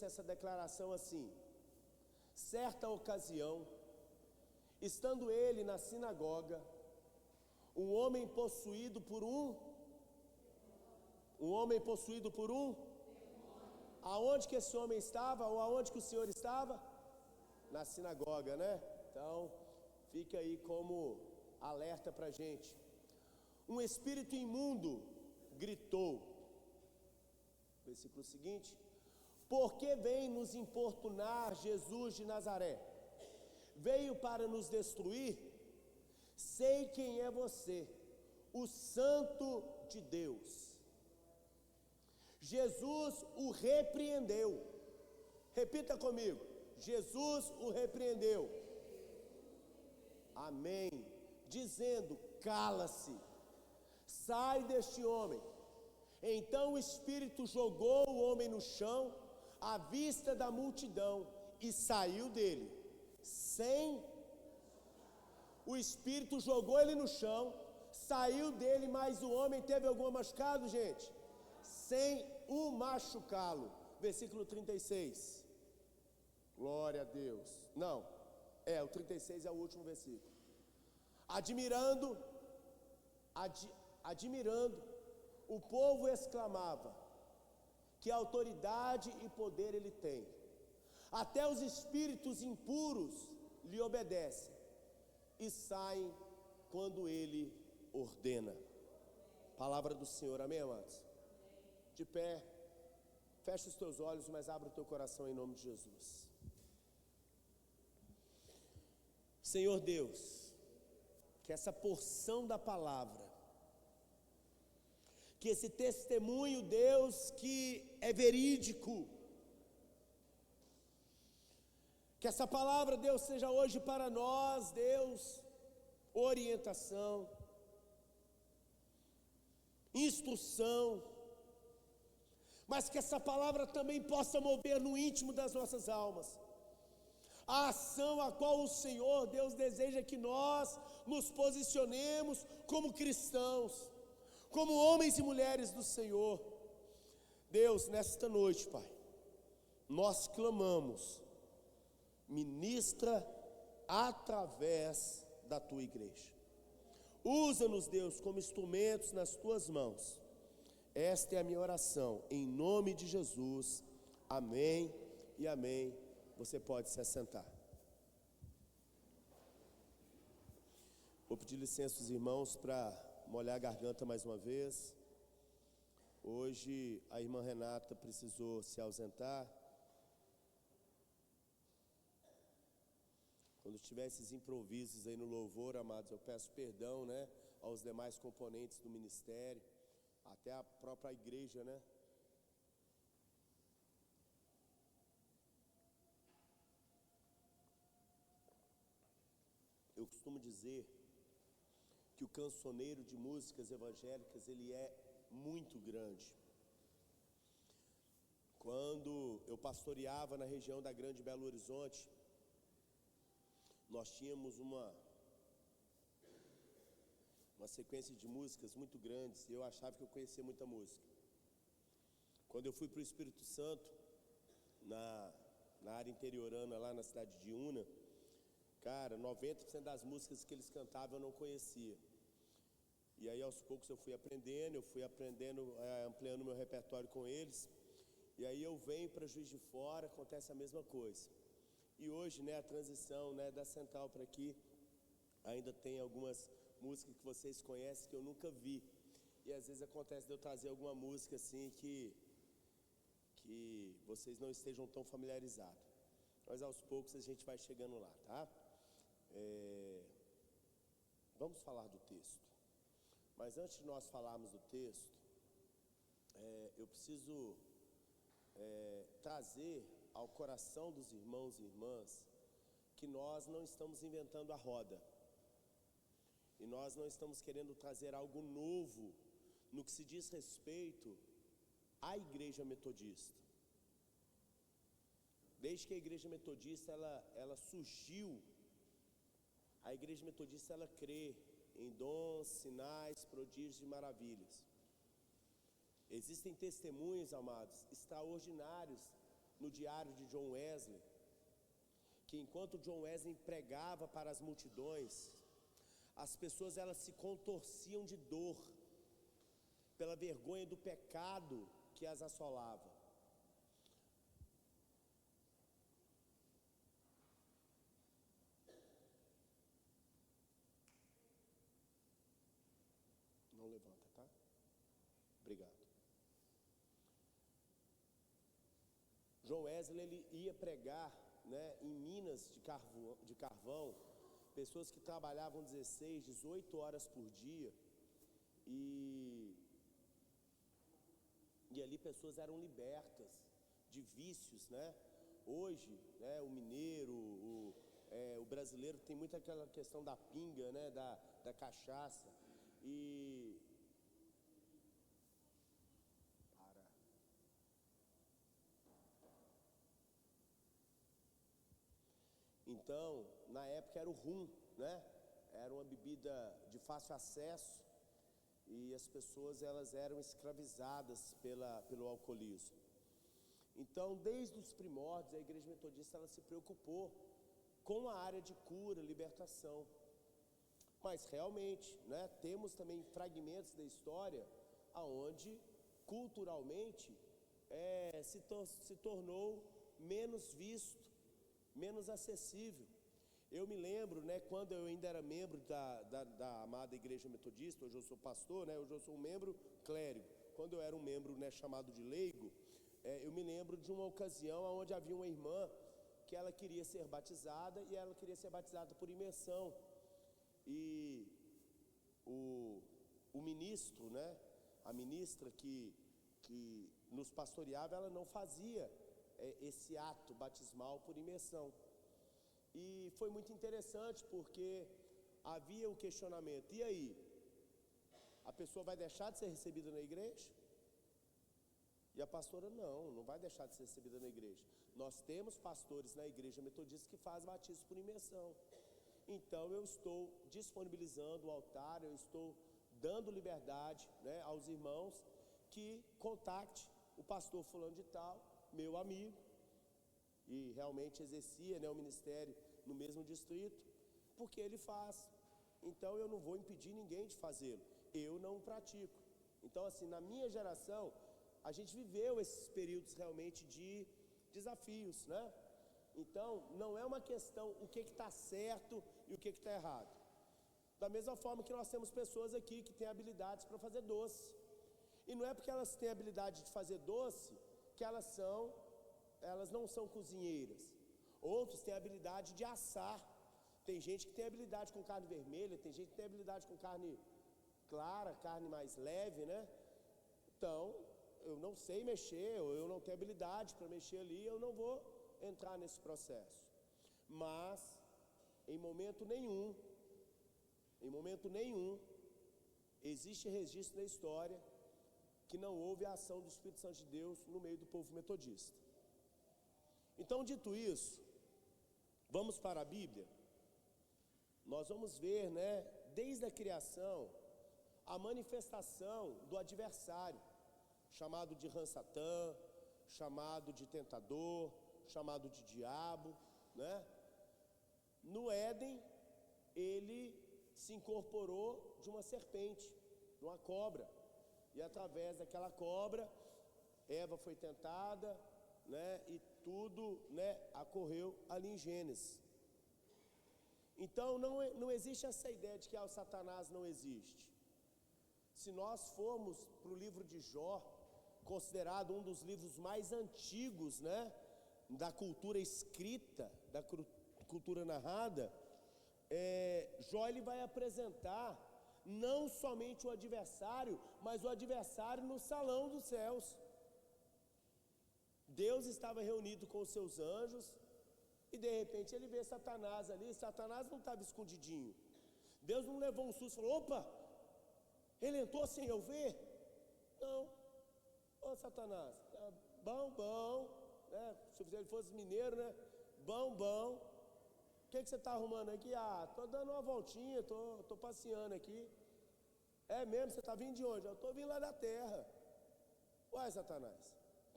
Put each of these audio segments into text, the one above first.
disse essa declaração assim: certa ocasião, estando ele na sinagoga, um homem possuído por um aonde que esse homem estava, ou aonde que o Senhor estava? Na sinagoga, né? Então, fica aí como alerta para a gente. Um espírito imundo gritou, versículo seguinte: por que vem nos importunar Jesus de Nazaré? Veio para nos destruir? Sei quem é você, o Santo de Deus. Jesus o repreendeu. Repita comigo: Jesus o repreendeu. Amém. Dizendo: cala-se, sai deste homem. Então o Espírito jogou o homem no chão, à vista da multidão, e saiu dele. O Espírito jogou ele no chão, saiu dele, mas o homem teve algum machucado, gente? Sem o machucá-lo. Versículo 36. Glória a Deus. Não, o 36 é o último versículo. Admirando, o povo exclamava: que autoridade e poder ele tem. Até os espíritos impuros lhe obedecem e saem quando ele ordena. Palavra do Senhor, amém, amados? De pé, fecha os teus olhos, mas abre o teu coração em nome de Jesus. Senhor Deus, que essa porção da palavra, que esse testemunho, Deus, que é verídico, que essa palavra, Deus, seja hoje para nós, Deus, orientação, instrução, mas que essa palavra também possa mover no íntimo das nossas almas a ação a qual o Senhor, Deus, deseja que nós nos posicionemos como cristãos, como homens e mulheres do Senhor. Deus, nesta noite, Pai, nós clamamos: ministra através da Tua igreja. Usa-nos, Deus, como instrumentos nas Tuas mãos. Esta é a minha oração, em nome de Jesus, amém e amém. Você pode se assentar. Vou pedir licença aos irmãos para molhar a garganta mais uma vez. Hoje a irmã Renata precisou se ausentar. Quando tiver esses improvisos aí no louvor, amados, eu peço perdão, né, aos demais componentes do ministério, até a própria igreja, né? Eu costumo dizer que o cancioneiro de músicas evangélicas, ele é muito grande. Quando eu pastoreava na região da Grande Belo Horizonte, nós tínhamos uma sequência de músicas muito grandes, e eu achava que eu conhecia muita música. Quando eu fui para o Espírito Santo, na área interiorana, lá na cidade de Una, cara, 90% das músicas que eles cantavam eu não conhecia. E aí aos poucos eu fui aprendendo, ampliando meu repertório com eles. E aí eu venho para Juiz de Fora, acontece a mesma coisa. E hoje, né, a transição, né, da Central para aqui, ainda tem algumas músicas que vocês conhecem que eu nunca vi. E às vezes acontece de eu trazer alguma música assim que vocês não estejam tão familiarizados. Mas aos poucos a gente vai chegando lá, tá? Vamos falar do texto. Mas antes de nós falarmos do texto, eu preciso trazer ao coração dos irmãos e irmãs que nós não estamos inventando a roda. E nós não estamos querendo trazer algo novo no que se diz respeito à Igreja Metodista. Desde que a Igreja Metodista ela surgiu, a Igreja Metodista ela crê em dons, sinais, prodígios e maravilhas. Existem testemunhos, amados, extraordinários no diário de John Wesley, que enquanto John Wesley pregava para as multidões, as pessoas elas se contorciam de dor pela vergonha do pecado que as assolava. Não levanta, tá? Obrigado. John Wesley ele ia pregar, né, em minas de carvão, pessoas que trabalhavam 16, 18 horas por dia, e ali pessoas eram libertas de vícios, né? Hoje, né, o mineiro, o brasileiro tem muito aquela questão da pinga, né, da cachaça, e então, na época era o rum, né? Era uma bebida de fácil acesso e as pessoas elas eram escravizadas pelo alcoolismo. Então, desde os primórdios, a Igreja Metodista ela se preocupou com a área de cura, libertação. Mas realmente, né, temos também fragmentos da história aonde culturalmente se tornou menos visto, menos acessível. Eu me lembro, né, quando eu ainda era membro da amada Igreja Metodista, hoje eu sou pastor, né, hoje eu sou um membro clérigo. Quando eu era um membro, né, chamado de leigo, eu me lembro de uma ocasião onde havia uma irmã que ela queria ser batizada e ela queria ser batizada por imersão. E o ministro, né, a ministra que nos pastoreava, ela não fazia esse ato batismal por imersão. E foi muito interessante porque havia o questionamento: e aí? A pessoa vai deixar de ser recebida na igreja? E a pastora não vai deixar de ser recebida na igreja. Nós temos pastores na Igreja Metodista que fazem batismo por imersão. Então eu estou disponibilizando o altar, eu estou dando liberdade, né, aos irmãos que contacte o pastor fulano de tal, meu amigo, e realmente exercia, né, o ministério no mesmo distrito, porque ele faz. Então eu não vou impedir ninguém de fazê-lo, eu não pratico. Então assim, na minha geração, a gente viveu esses períodos realmente de desafios, né? Então não é uma questão o que está certo e o que está errado. Da mesma forma que nós temos pessoas aqui que têm habilidades para fazer doce, e não é porque elas têm habilidade de fazer doce que elas não são cozinheiras. Outros têm habilidade de assar. Tem gente que tem habilidade com carne vermelha, tem gente que tem habilidade com carne clara, carne mais leve, né? Então, eu não sei mexer, ou eu não tenho habilidade para mexer ali, eu não vou entrar nesse processo. Mas, em momento nenhum, existe registro na história que não houve a ação do Espírito Santo de Deus no meio do povo metodista. Então, dito isso, vamos para a Bíblia. Nós vamos ver, né, desde a criação, a manifestação do adversário, chamado de Rã-Satã, chamado de tentador, chamado de diabo, né? No Éden, ele se incorporou de uma serpente, de uma cobra, e através daquela cobra, Eva foi tentada, né? E tudo, né, ocorreu ali em Gênesis. Então não existe essa ideia de que o Satanás não existe. Se nós formos para o livro de Jó, considerado um dos livros mais antigos, né, da cultura escrita, da cultura narrada, Jó ele vai apresentar não somente o adversário, mas o adversário no salão dos céus. Deus estava reunido com os seus anjos e de repente ele vê Satanás ali. Satanás não estava escondidinho. Deus não levou um susto e falou: opa, ele entrou sem eu ver? Não. Ô Satanás, bom, né? Se ele fosse mineiro, né? Bom. O que você está arrumando aqui? Estou dando uma voltinha, estou passeando aqui. É mesmo? Você está vindo de onde? Eu estou vindo lá da terra. Uai, Satanás,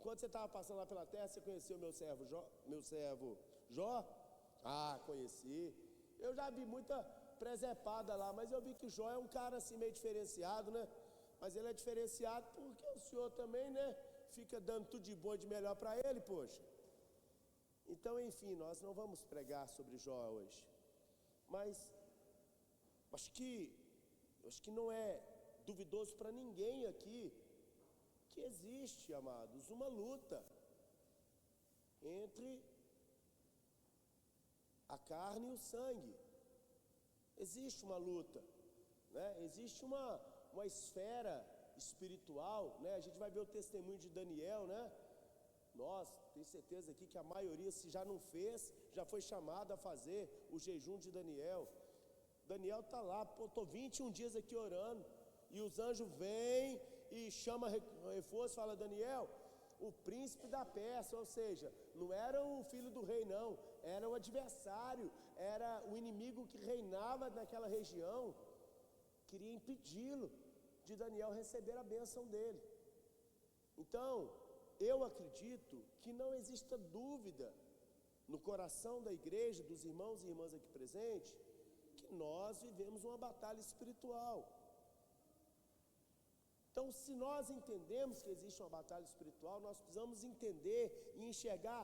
quando você estava passando lá pela terra, você conheceu meu servo Jó? Meu servo Jó? Ah, conheci. Eu já vi muita presepada lá, mas eu vi que Jó é um cara assim meio diferenciado, né? Mas ele é diferenciado porque o senhor também, né? Fica dando tudo de bom e de melhor para ele, poxa. Então, enfim, nós não vamos pregar sobre Jó hoje. Mas acho que não é duvidoso para ninguém aqui que existe, amados, uma luta entre a carne e o sangue. Existe uma luta, né? Existe uma esfera espiritual, né? A gente vai ver o testemunho de Daniel, né? Nós, tenho certeza aqui que a maioria, se já não fez, já foi chamado a fazer o jejum de Daniel. Daniel está lá, estou 21 dias aqui orando, e os anjos vêm e chamam reforço, fala: Daniel, o príncipe da Pérsia, ou seja, não era o filho do rei não, era o adversário, era o inimigo que reinava naquela região, queria impedi-lo de Daniel receber a bênção dele. Então, eu acredito que não exista dúvida no coração da igreja, dos irmãos e irmãs aqui presentes, que nós vivemos uma batalha espiritual. Então, se nós entendemos que existe uma batalha espiritual, nós precisamos entender e enxergar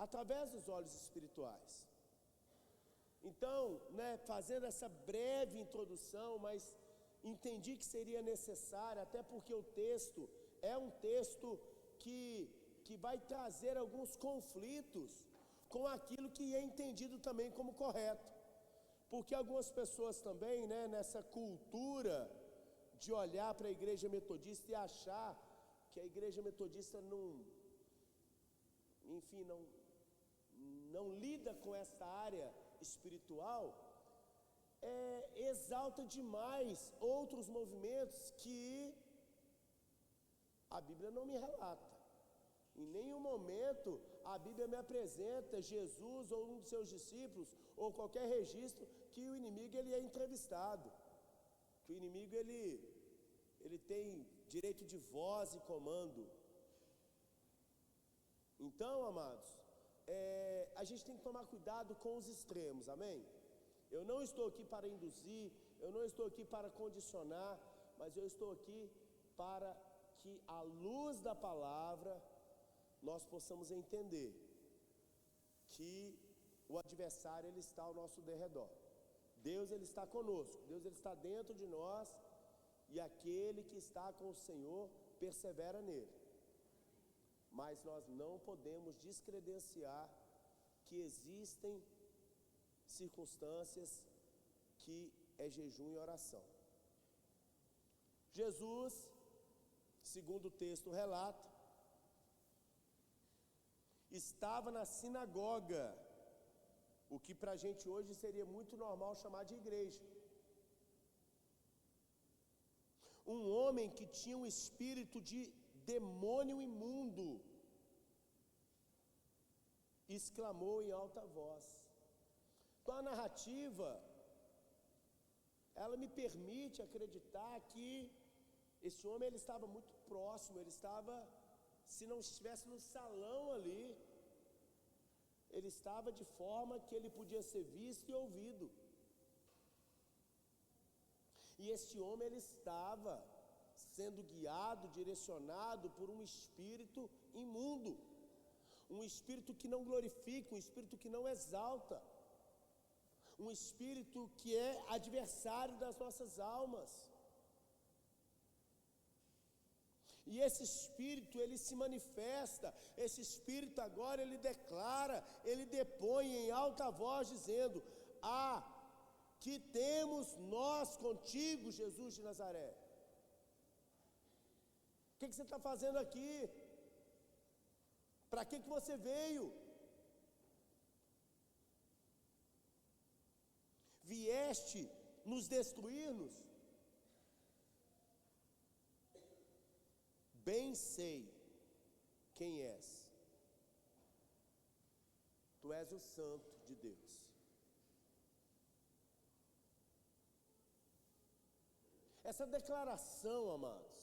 através dos olhos espirituais. Então, né, fazendo essa breve introdução, mas entendi que seria necessário, até porque o texto é um texto que vai trazer alguns conflitos com aquilo que é entendido também como correto. Porque algumas pessoas também, né, nessa cultura de olhar para a igreja metodista e achar que a igreja metodista não lida com essa área espiritual, exalta demais outros movimentos que a Bíblia não me relata. Em nenhum momento a Bíblia me apresenta Jesus ou um de seus discípulos ou qualquer registro que o inimigo ele é entrevistado, que o inimigo ele tem direito de voz e comando. Então, amados, a gente tem que tomar cuidado com os extremos, amém? Eu não estou aqui para induzir, eu não estou aqui para condicionar, mas eu estou aqui para que à luz da palavra nós possamos entender que o adversário ele está ao nosso derredor. Deus ele está conosco, Deus ele está dentro de nós, e aquele que está com o Senhor persevera nele. Mas nós não podemos descredenciar que existem circunstâncias que é jejum e oração. Jesus, segundo o texto relata, estava na sinagoga, o que para a gente hoje seria muito normal chamar de igreja. Um homem que tinha um espírito de demônio imundo exclamou em alta voz. Então a narrativa, ela me permite acreditar que esse homem ele estava muito próximo, ele estava, se não estivesse no salão ali, ele estava de forma que ele podia ser visto e ouvido. E este homem ele estava sendo guiado, direcionado por um espírito imundo, um espírito que não glorifica, um espírito que não exalta, um espírito que é adversário das nossas almas. E esse espírito, ele se manifesta, esse espírito agora, ele declara, ele depõe em alta voz, dizendo: que temos nós contigo, Jesus de Nazaré? O que você está fazendo aqui? Para que você veio? Vieste nos destruir-nos? Bem sei quem és. Tu és o Santo de Deus. Essa declaração, amados,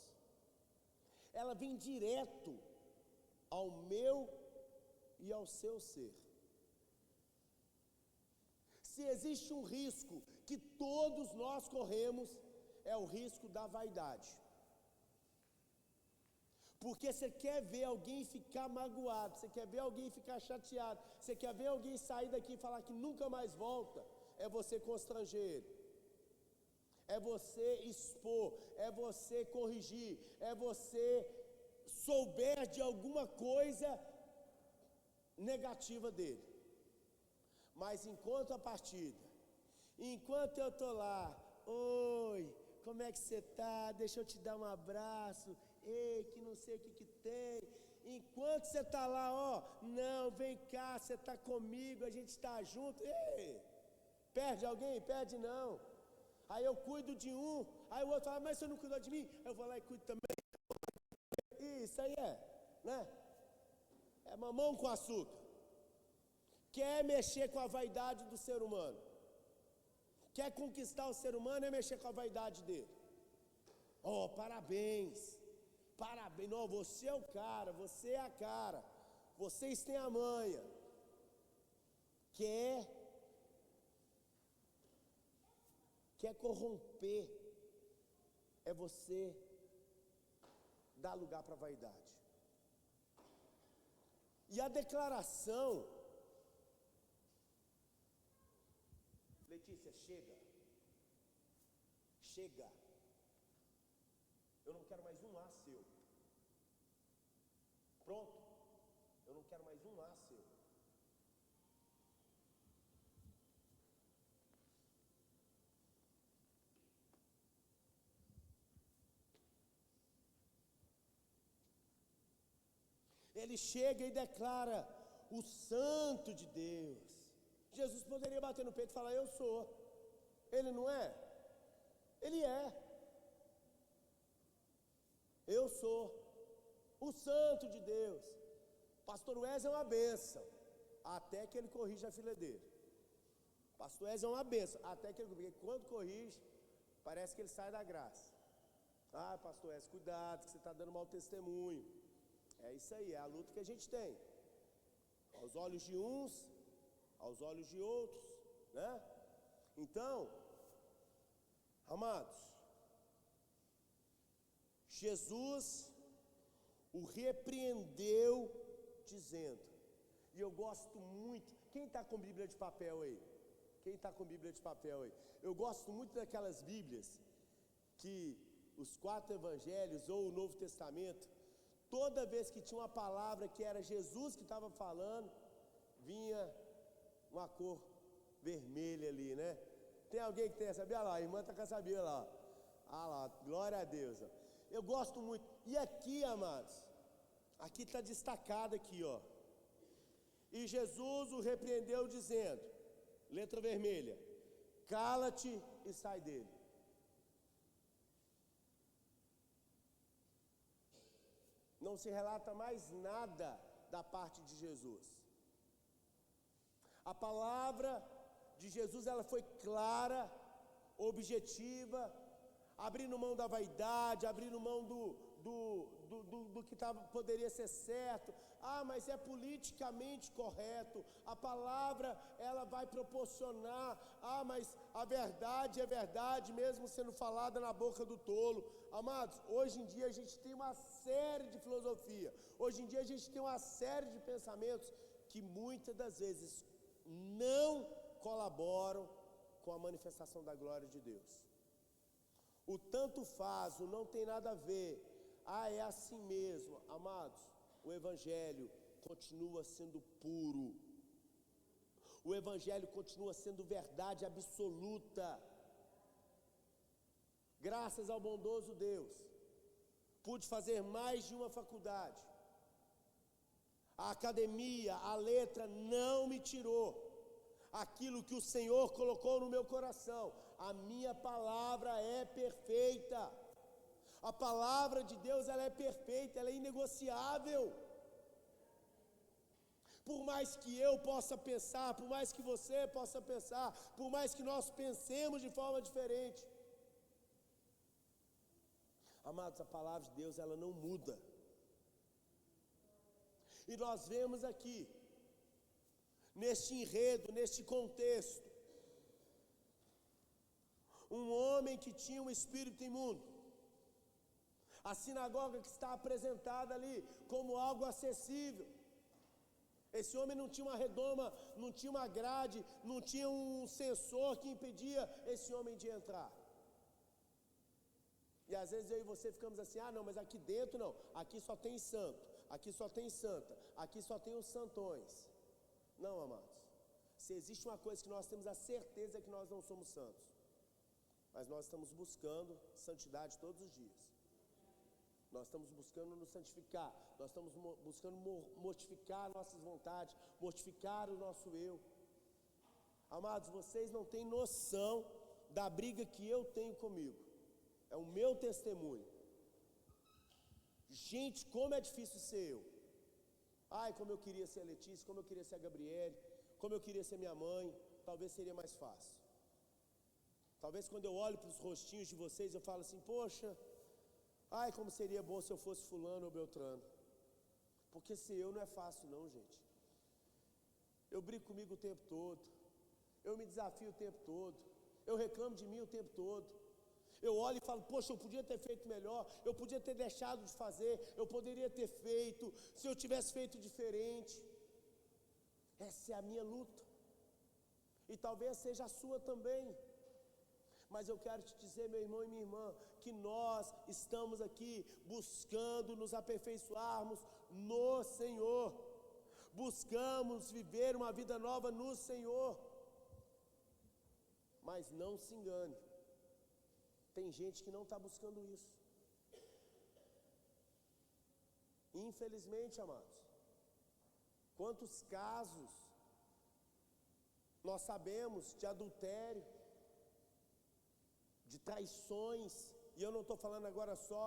ela vem direto ao meu e ao seu ser. Se existe um risco que todos nós corremos, é o risco da vaidade. Porque você quer ver alguém ficar magoado, você quer ver alguém ficar chateado, você quer ver alguém sair daqui e falar que nunca mais volta, é você constranger ele, é você expor, é você corrigir, é você souber de alguma coisa negativa dele. Mas enquanto a partida, enquanto eu estou lá, oi, como é que você está? Deixa eu te dar um abraço, ei, que não sei o que tem. Enquanto você está lá, ó, não, vem cá, você está comigo, a gente está junto. Ei, perde alguém? Perde não. Aí eu cuido de um, aí o outro fala, mas você não cuidou de mim? Eu vou lá e cuido também. Isso aí né? É mamão com açúcar. Quer mexer com a vaidade do ser humano. Quer conquistar o ser humano é mexer com a vaidade dele. Oh, parabéns. Parabéns. Não, você é o cara, você é a cara. Vocês têm a manha. Quer corromper. É você dar lugar para a vaidade. E a declaração, Letícia, chega. Chega. Eu não quero mais um A seu. Pronto. Eu não quero mais um A seu. Ele chega e declara o santo de Deus. Jesus poderia bater no peito e falar, eu sou. Ele não é? Ele é. Eu sou o santo de Deus. Pastor Wes é uma bênção, até que ele corrige a filha dele. Pastor Wes é uma bênção, até que ele, porque quando corrige, parece que ele sai da graça. Ah, pastor Wes, cuidado, que você está dando mau testemunho. É isso aí, é a luta que a gente tem. Aos olhos de uns, aos olhos de outros, né? Então, amados, Jesus o repreendeu dizendo, e eu gosto muito, quem está com Bíblia de papel aí? Quem está com Bíblia de papel aí? Eu gosto muito daquelas Bíblias que os 4 evangelhos ou o Novo Testamento, toda vez que tinha uma palavra que era Jesus que estava falando, vinha uma cor vermelha ali, né? Tem alguém que tem essa Bíblia? Olha lá, a irmã está com essa Bíblia lá. Ah lá, glória a Deus. Ó. Eu gosto muito. E aqui, amados, aqui está destacado aqui, ó. E Jesus o repreendeu dizendo, letra vermelha, cala-te e sai dele. Não se relata mais nada da parte de Jesus. A palavra de Jesus, ela foi clara, objetiva, abrindo mão da vaidade, abrindo mão do que poderia ser certo. Ah, mas é politicamente correto. A palavra, ela vai proporcionar. Ah, mas a verdade é verdade, mesmo sendo falada na boca do tolo. Amados, hoje em dia a gente tem uma série de filosofia. Hoje em dia a gente tem uma série de pensamentos que muitas das vezes não colaboram com a manifestação da glória de Deus. O tanto faz, o não tem nada a ver. Ah, é assim mesmo. Amados, o Evangelho continua sendo puro. O Evangelho continua sendo verdade absoluta. Graças ao bondoso Deus, pude fazer mais de uma faculdade. A academia, a letra não me tirou aquilo que o Senhor colocou no meu coração. A minha palavra é perfeita. A palavra de Deus, ela é perfeita, ela é inegociável. Por mais que eu possa pensar, por mais que você possa pensar, por mais que nós pensemos de forma diferente, amados, a palavra de Deus, ela não muda. E nós vemos aqui, neste enredo, neste contexto, um homem que tinha um espírito imundo. A sinagoga que está apresentada ali como algo acessível. Esse homem não tinha uma redoma, não tinha uma grade, não tinha um sensor que impedia esse homem de entrar. E às vezes eu e você ficamos assim, não, mas aqui dentro não, aqui só tem santo, aqui só tem santa, aqui só tem os santões. Não, amados, se existe uma coisa que nós temos a certeza é que nós não somos santos, mas nós estamos buscando santidade todos os dias. Nós estamos buscando nos santificar, nós estamos buscando mortificar nossas vontades, mortificar o nosso eu. Amados, vocês não têm noção da briga que eu tenho comigo. É o meu testemunho. Gente, como é difícil ser eu. Ai, como eu queria ser a Letícia, como eu queria ser a Gabriele, como eu queria ser minha mãe. Talvez seria mais fácil. Talvez quando eu olho para os rostinhos de vocês, eu falo assim, poxa, ai, como seria bom se eu fosse fulano ou beltrano. Porque ser eu não é fácil não, gente. Eu brigo comigo o tempo todo. Eu me desafio o tempo todo. Eu reclamo de mim o tempo todo. Eu olho e falo, poxa, eu podia ter feito melhor, eu podia ter deixado de fazer, eu poderia ter feito, se eu tivesse feito diferente. Essa é a minha luta. E talvez seja a sua também. Mas eu quero te dizer, meu irmão e minha irmã, que nós estamos aqui buscando nos aperfeiçoarmos no Senhor. Buscamos viver uma vida nova no Senhor. Mas não se engane. Tem gente que não está buscando isso. Infelizmente, amados, quantos casos nós sabemos de adultério, de traições, e eu não estou falando agora só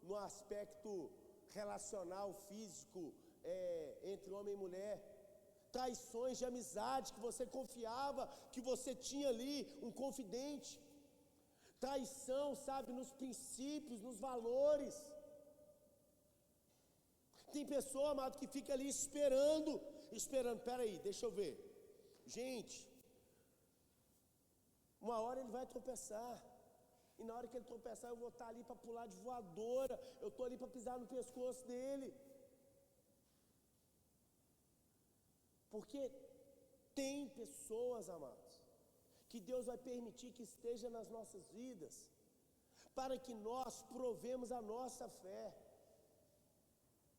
no aspecto relacional, físico, entre homem e mulher, traições de amizade que você confiava, que você tinha ali um confidente, traição, sabe, nos princípios, nos valores. Tem pessoa, amado, que fica ali esperando, peraí, deixa eu ver. Gente, uma hora ele vai tropeçar, e na hora que ele tropeçar eu vou estar ali para pular de voadora, eu estou ali para pisar no pescoço dele. Porque tem pessoas, amados, que Deus vai permitir que esteja nas nossas vidas, para que nós provemos a nossa fé.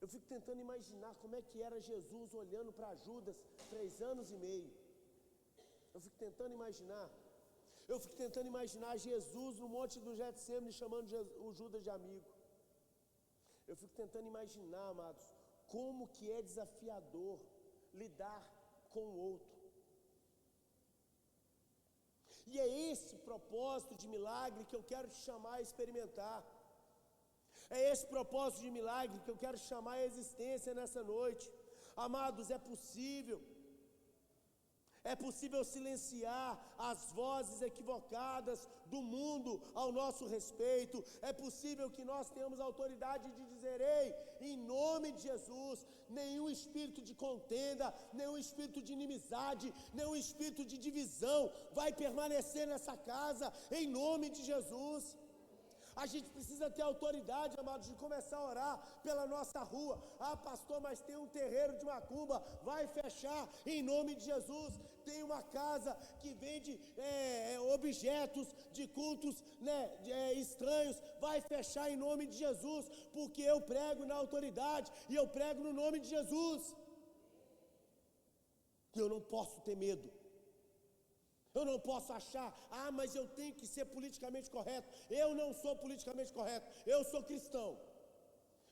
Eu fico tentando imaginar como é que era Jesus olhando para Judas 3 anos e meio. Eu fico tentando imaginar. Eu fico tentando imaginar Jesus no monte do Getsemane chamando o Judas de amigo. Eu fico tentando imaginar, amados, como que é desafiador lidar com o outro. E é esse propósito de milagre que eu quero te chamar a experimentar. É esse propósito de milagre que eu quero te chamar à existência nessa noite. Amados, é possível silenciar as vozes equivocadas do mundo ao nosso respeito. É possível que nós tenhamos autoridade de dizer, ei, em nome de Jesus, nenhum espírito de contenda, nenhum espírito de inimizade, nenhum espírito de divisão vai permanecer nessa casa, em nome de Jesus. A gente precisa ter autoridade, amados, de começar a orar pela nossa rua. Ah, pastor, mas tem um terreiro de macumba, vai fechar em nome de Jesus. Tem uma casa que vende objetos de cultos, né, estranhos, vai fechar em nome de Jesus, porque eu prego na autoridade e eu prego no nome de Jesus. Eu não posso ter medo. Eu não posso achar, mas eu tenho que ser politicamente correto. Eu não sou politicamente correto, eu sou cristão.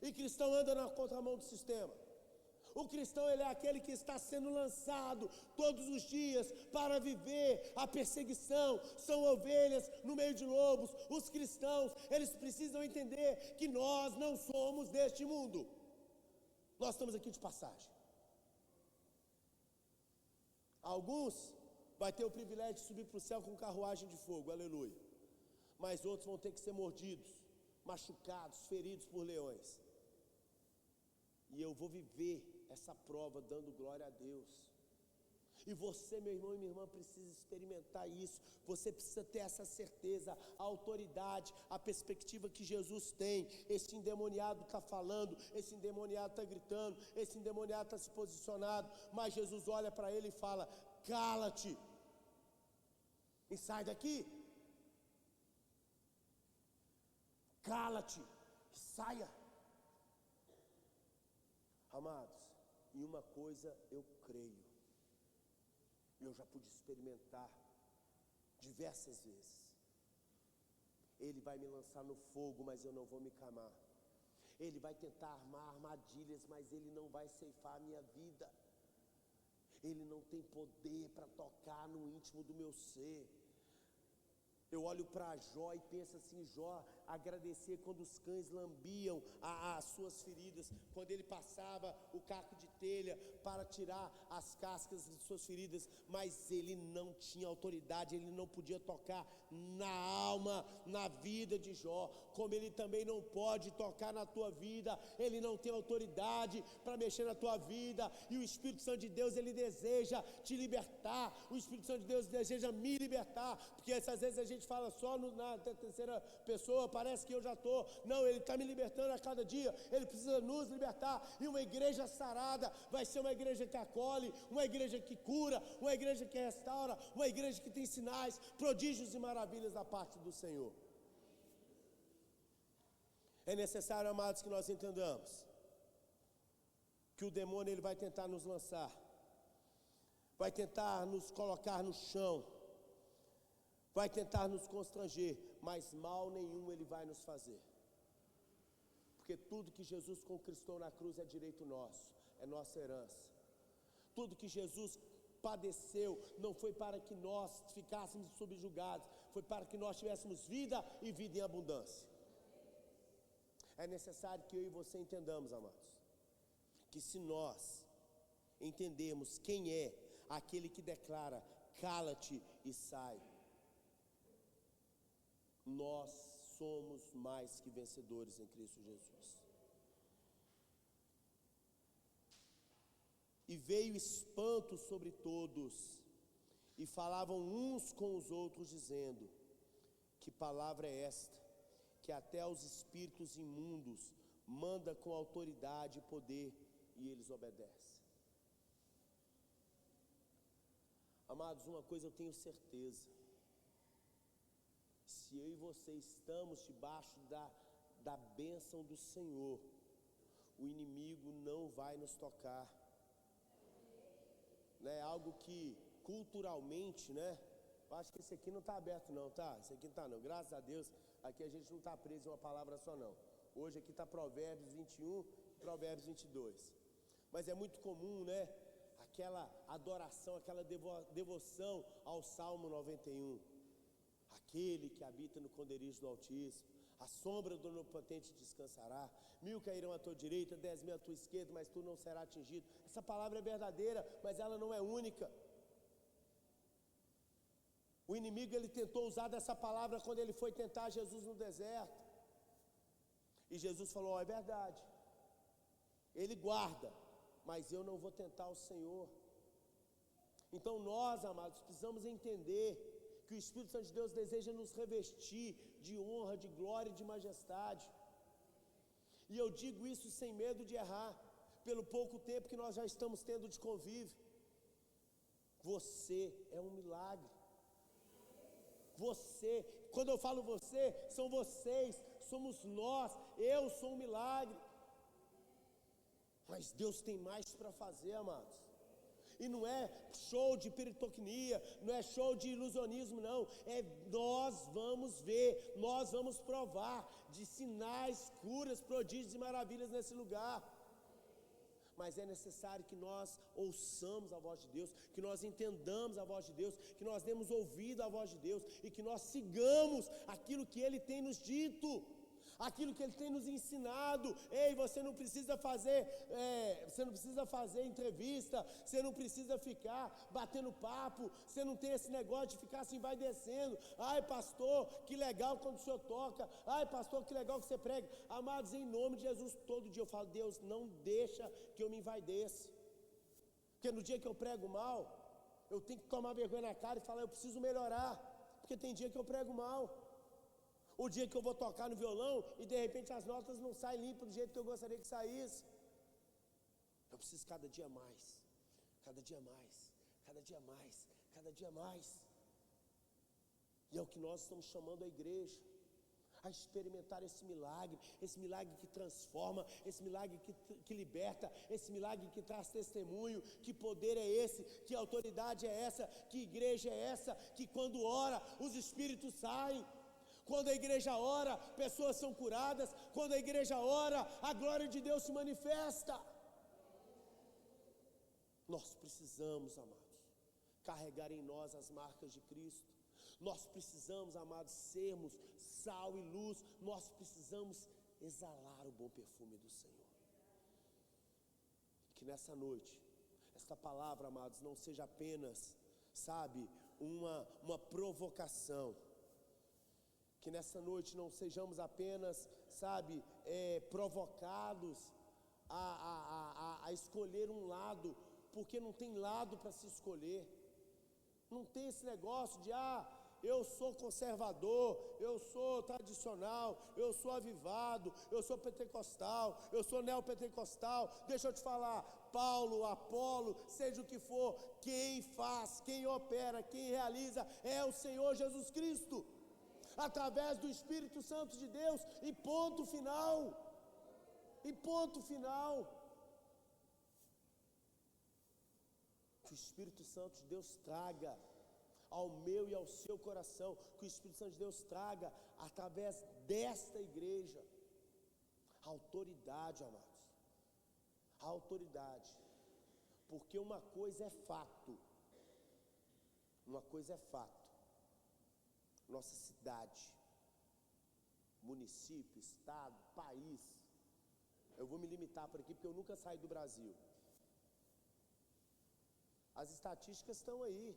E cristão anda na contramão do sistema. O cristão, ele é aquele que está sendo lançado todos os dias para viver a perseguição. São ovelhas no meio de lobos. Os cristãos, eles precisam entender que nós não somos deste mundo. Nós estamos aqui de passagem. Alguns vai ter o privilégio de subir para o céu com carruagem de fogo, aleluia. Mas outros vão ter que ser mordidos, machucados, feridos por leões. E eu vou viver essa prova dando glória a Deus. E você, meu irmão e minha irmã, precisa experimentar isso. Você precisa ter essa certeza, a autoridade, a perspectiva que Jesus tem. Esse endemoniado está falando, esse endemoniado está gritando, esse endemoniado está se posicionado, mas Jesus olha para ele e fala: cala-te e sai daqui. Cala-te e saia. Amados, em uma coisa eu creio, eu já pude experimentar diversas vezes. Ele vai me lançar no fogo, mas eu não vou me queimar. Ele vai tentar armar armadilhas, mas ele não vai ceifar a minha vida. Ele não tem poder para tocar no íntimo do meu ser. Eu olho para Jó e penso assim: Jó agradecer quando os cães lambiam as suas feridas, quando ele passava o caco de telha para tirar as cascas de suas feridas, mas ele não tinha autoridade, ele não podia tocar na alma, na vida de Jó, como ele também não pode tocar na tua vida. Ele não tem autoridade para mexer na tua vida, e o Espírito Santo de Deus, ele deseja te libertar. O Espírito Santo de Deus deseja me libertar, porque essas vezes a gente fala só na terceira pessoa, parece que eu já estou. Não, ele está me libertando a cada dia. Ele precisa nos libertar. E uma igreja sarada vai ser uma igreja que acolhe, uma igreja que cura, uma igreja que restaura, uma igreja que tem sinais, prodígios e maravilhas da parte do Senhor. É necessário, amados, que nós entendamos que o demônio, ele vai tentar nos lançar, vai tentar nos colocar no chão, vai tentar nos constranger, mas mal nenhum ele vai nos fazer. Porque tudo que Jesus conquistou na cruz é direito nosso, é nossa herança. Tudo que Jesus padeceu não foi para que nós ficássemos subjugados, foi para que nós tivéssemos vida e vida em abundância. É necessário que eu e você entendamos, amados, que se nós entendermos quem é aquele que declara: cala-te e sai, nós somos mais que vencedores em Cristo Jesus. E veio espanto sobre todos, e falavam uns com os outros, dizendo: que palavra é esta, que até os espíritos imundos manda com autoridade e poder, e eles obedecem. Amados, uma coisa eu tenho certeza: se eu e você estamos debaixo da bênção do Senhor, o inimigo não vai nos tocar. É algo que culturalmente, eu acho que esse aqui não está aberto não, tá? Esse aqui não está não, graças a Deus, aqui a gente não está preso em uma palavra só não. Hoje aqui está Provérbios 21 e Provérbios 22. Mas é muito comum, aquela adoração, aquela devoção ao Salmo 91. Aquele que habita no esconderijo do Altíssimo, a sombra do Onipotente descansará. 1000 cairão à tua direita, 10.000 à tua esquerda, mas tu não serás atingido. Essa palavra é verdadeira, mas ela não é única. O inimigo, ele tentou usar dessa palavra quando ele foi tentar Jesus no deserto. E Jesus falou: é verdade, ele guarda, mas eu não vou tentar o Senhor. Então nós, amados, precisamos entender que o Espírito Santo de Deus deseja nos revestir de honra, de glória e de majestade. E eu digo isso sem medo de errar, pelo pouco tempo que nós já estamos tendo de convívio. Você é um milagre. Você, quando eu falo você, são vocês, somos nós. Eu sou um milagre. Mas Deus tem mais para fazer, amados. E não é show de pirotecnia, não é show de ilusionismo, não. Nós vamos ver, nós vamos provar de sinais, curas, prodígios e maravilhas nesse lugar. Mas é necessário que nós ouçamos a voz de Deus, que nós entendamos a voz de Deus, que nós demos ouvido à voz de Deus e que nós sigamos aquilo que Ele tem nos dito. aquilo que Ele tem nos ensinado. Ei, você não precisa fazer entrevista, você não precisa ficar batendo papo, você não tem esse negócio de ficar assim, vai descendo. Ai, pastor, que legal quando o senhor toca. Ai, pastor, que legal que você prega. Amados, em nome de Jesus, todo dia eu falo, Deus, não deixa que eu me envaidece, porque no dia que eu prego mal, eu tenho que tomar vergonha na cara e falar, eu preciso melhorar, porque tem dia que eu prego mal. O dia que eu vou tocar no violão e de repente as notas não saem limpas do jeito que eu gostaria que saísse. Eu preciso cada dia mais, cada dia mais, cada dia mais, cada dia mais. E é o que nós estamos chamando a igreja a experimentar esse milagre que transforma, esse milagre que liberta, esse milagre que traz testemunho. Que poder é esse? Que autoridade é essa? Que igreja é essa? Que quando ora, os espíritos saem. Quando a igreja ora, pessoas são curadas. Quando a igreja ora, a glória de Deus se manifesta. Nós precisamos, amados, carregar em nós as marcas de Cristo. Nós precisamos, amados, sermos sal e luz. Nós precisamos exalar o bom perfume do Senhor. Que nessa noite, esta palavra, amados, não seja apenas, sabe, uma provocação. Que nessa noite não sejamos apenas, sabe, provocados a escolher um lado, porque não tem lado para se escolher. Não tem esse negócio de, eu sou conservador, eu sou tradicional, eu sou avivado, eu sou pentecostal, eu sou neopentecostal. Deixa eu te falar, Paulo, Apolo, seja o que for, quem faz, quem opera, quem realiza é o Senhor Jesus Cristo, através do Espírito Santo de Deus, e ponto final, e ponto final. Que o Espírito Santo de Deus traga ao meu e ao seu coração, que o Espírito Santo de Deus traga através desta igreja a autoridade, amados, a autoridade. Porque uma coisa é fato, nossa cidade, município, estado, país, eu vou me limitar por aqui porque eu nunca saí do Brasil. As estatísticas estão aí.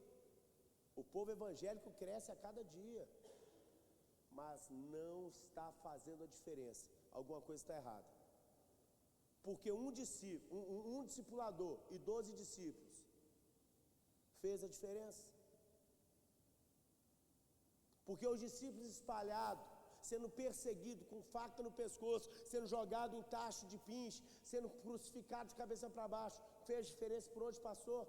O povo evangélico cresce a cada dia, mas não está fazendo a diferença. Alguma coisa está errada. Porque um discipulador e 12 discípulos fez a diferença. Porque os discípulos espalhados, sendo perseguidos com faca no pescoço, sendo jogados em tacho de pinche, sendo crucificados de cabeça para baixo, fez diferença por onde passou.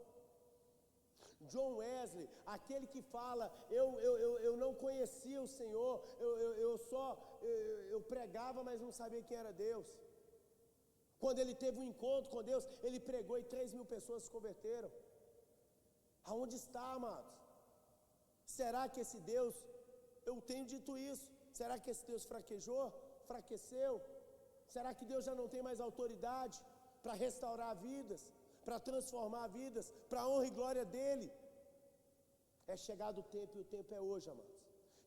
John Wesley, aquele que fala, eu não conhecia o Senhor, eu pregava, mas não sabia quem era Deus. Quando ele teve um encontro com Deus, ele pregou e 3.000 pessoas se converteram. Aonde está, amados? Será que esse Deus, eu tenho dito isso, será que esse Deus fraqueceu? Será que Deus já não tem mais autoridade para restaurar vidas, para transformar vidas, para a honra e glória dEle? É chegado o tempo, e o tempo é hoje, amados,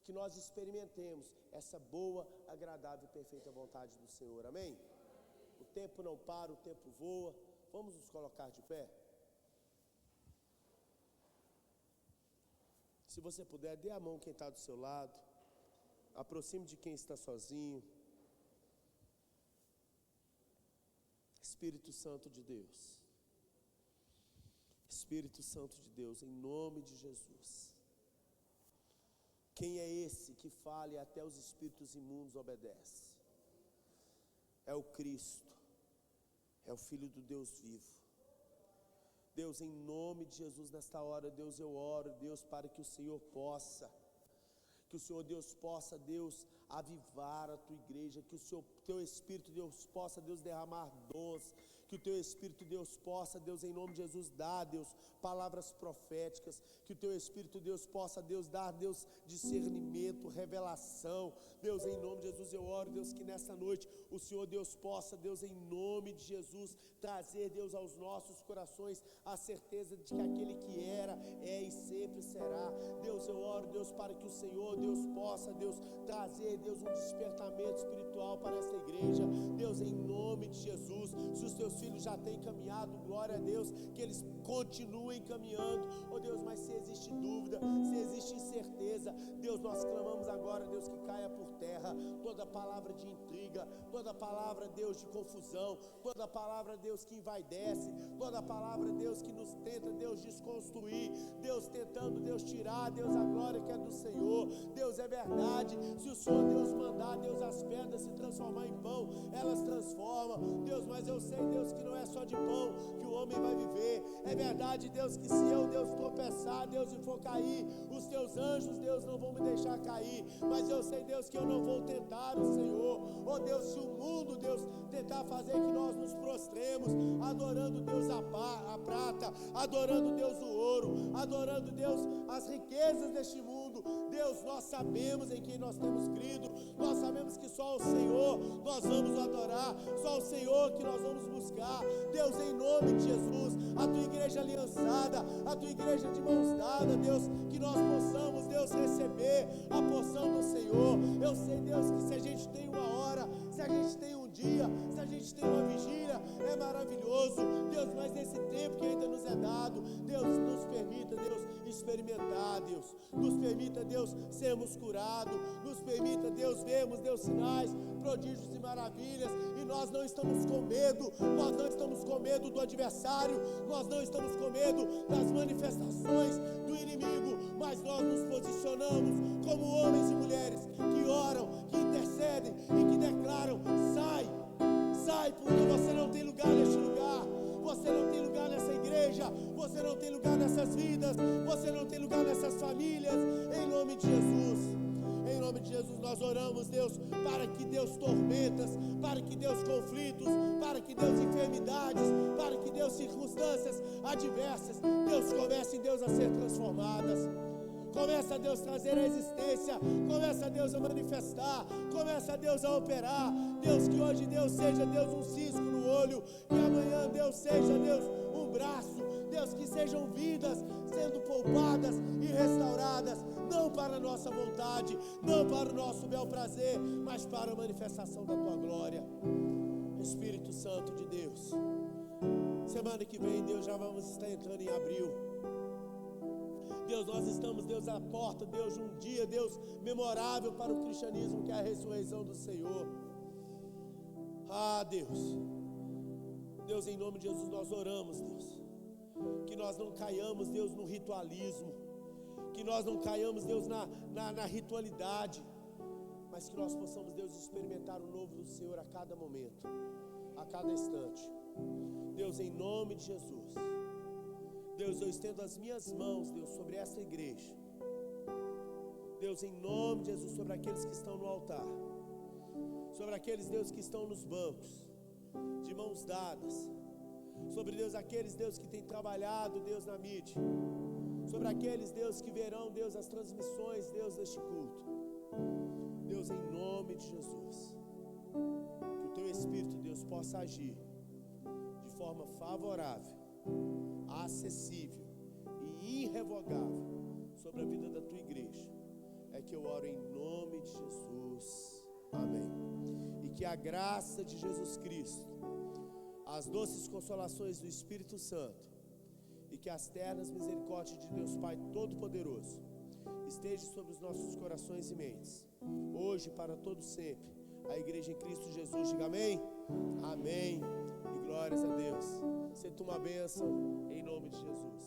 que nós experimentemos essa boa, agradável e perfeita vontade do Senhor, amém? O tempo não para, o tempo voa. Vamos nos colocar de pé? Se você puder, dê a mão quem está do seu lado, aproxime de quem está sozinho. Espírito Santo de Deus, Espírito Santo de Deus, em nome de Jesus. Quem é esse que fala e até os espíritos imundos obedecem? É o Cristo, é o Filho do Deus vivo. Deus, em nome de Jesus, nesta hora, Deus, eu oro, Deus, para que o Senhor possa, Deus, avivar a tua igreja, que o teu Espírito, Deus, possa, Deus, derramar dons, que o teu Espírito, Deus, possa, Deus, em nome de Jesus, dar, Deus, palavras proféticas, que o teu Espírito, Deus, possa, Deus, dar, Deus, discernimento, revelação. Deus, em nome de Jesus, eu oro, Deus, que nessa noite o Senhor, Deus, possa, Deus, em nome de Jesus, trazer, Deus, aos nossos corações a certeza de que aquele que era, é e sempre será. Deus, eu oro, Deus, para que o Senhor, Deus, possa, Deus, trazer, Deus, um despertamento espiritual para essa igreja. Deus, em nome de Jesus, se os teus filhos já têm caminhado, glória a Deus, que eles continuem caminhando, oh Deus, mas se existe dúvida, se existe incerteza, Deus, nós clamamos agora, Deus, que caia por terra toda palavra de intriga, toda palavra, Deus, de confusão, toda palavra, Deus, que envaidece, toda palavra, Deus, que nos tenta, Deus, desconstruir, Deus, tentando, Deus, tirar, Deus, a glória que é do Senhor. Deus, é verdade, se o Senhor, Deus, mandar, Deus, as pedras se transformar em pão, elas transformam, Deus, mas eu sei, Deus, que não é só de pão que o homem vai viver. É verdade, Deus, que se eu, Deus, tropeçar, Deus, e for cair, os teus anjos, Deus, não vão me deixar cair, mas eu sei, Deus, que eu não vou tentar o Senhor. Oh Deus, se o mundo, Deus, tentar fazer que nós nos prostremos, adorando, Deus, a prata, adorando, Deus, o ouro, adorando, Deus, as riquezas deste mundo, Deus, nós sabemos em quem nós temos crido, nós sabemos que só o Senhor nós vamos adorar, só o Senhor que nós vamos buscar. Deus, em nome de Jesus, a tua igreja aliançada, a tua igreja de mãos dadas, Deus, que nós possamos, Deus, receber a porção do Senhor. Eu sei, Deus, que se a gente tem uma hora, se a gente tem um dia, se a gente tem uma vigília, é maravilhoso, Deus, mas nesse tempo que ainda nos é dado, Deus, nos permita, Deus, experimentar, Deus, nos permita, Deus, sermos curados, nos permita, Deus, vermos, Deus, sinais, prodígios e maravilhas, e nós não estamos com medo, nós não estamos com medo do adversário, nós não estamos com medo das manifestações do inimigo, mas nós nos posicionamos como homens e mulheres que oram, que intercedem e que declaram: sai, porque você não tem lugar neste lugar, você não tem lugar nessa igreja, você não tem lugar nessas vidas, você não tem lugar nessas famílias, em nome de Jesus. Em nome de Jesus nós oramos, Deus, para que, Deus, tormentas, para que, Deus, conflitos, para que, Deus, enfermidades, para que, Deus, circunstâncias adversas, Deus, comecem, Deus, a ser transformadas. Começa, Deus, a trazer a existência, começa, Deus, a manifestar, começa, Deus, a operar. Deus, que hoje, Deus, seja, Deus, um cisco no olho, que amanhã, Deus, seja, Deus, um braço, Deus, que sejam vidas sendo poupadas e restauradas, não para a nossa vontade, não para o nosso bel prazer, mas para a manifestação da Tua glória. Espírito Santo de Deus, semana que vem, Deus, já vamos estar entrando em abril. Deus, nós estamos, Deus, à porta, Deus, de um dia, Deus, memorável para o cristianismo, que é a ressurreição do Senhor. Ah, Deus, em nome de Jesus nós oramos, Deus, que nós não caiamos, Deus, no ritualismo, que nós não caiamos, Deus, na ritualidade, mas que nós possamos, Deus, experimentar o novo do Senhor a cada momento, a cada instante. Deus, em nome de Jesus, Deus, eu estendo as minhas mãos, Deus, sobre essa igreja. Deus, em nome de Jesus, sobre aqueles que estão no altar, sobre aqueles, Deus, que estão nos bancos, de mãos dadas, sobre, Deus, aqueles, Deus, que têm trabalhado, Deus, na mídia, sobre aqueles, Deus, que verão, Deus, as transmissões, Deus, deste culto. Deus, em nome de Jesus, que o Teu Espírito, Deus, possa agir de forma favorável, acessível e irrevogável sobre a vida da Tua igreja. É que eu oro em nome de Jesus. Amém. E que a graça de Jesus Cristo, as doces consolações do Espírito Santo e que as ternas misericórdias de Deus Pai Todo-Poderoso esteja sobre os nossos corações e mentes, hoje e para todo sempre. A igreja em Cristo Jesus, diga amém. Amém. E glórias a Deus. Senta uma bênção em nome de Jesus.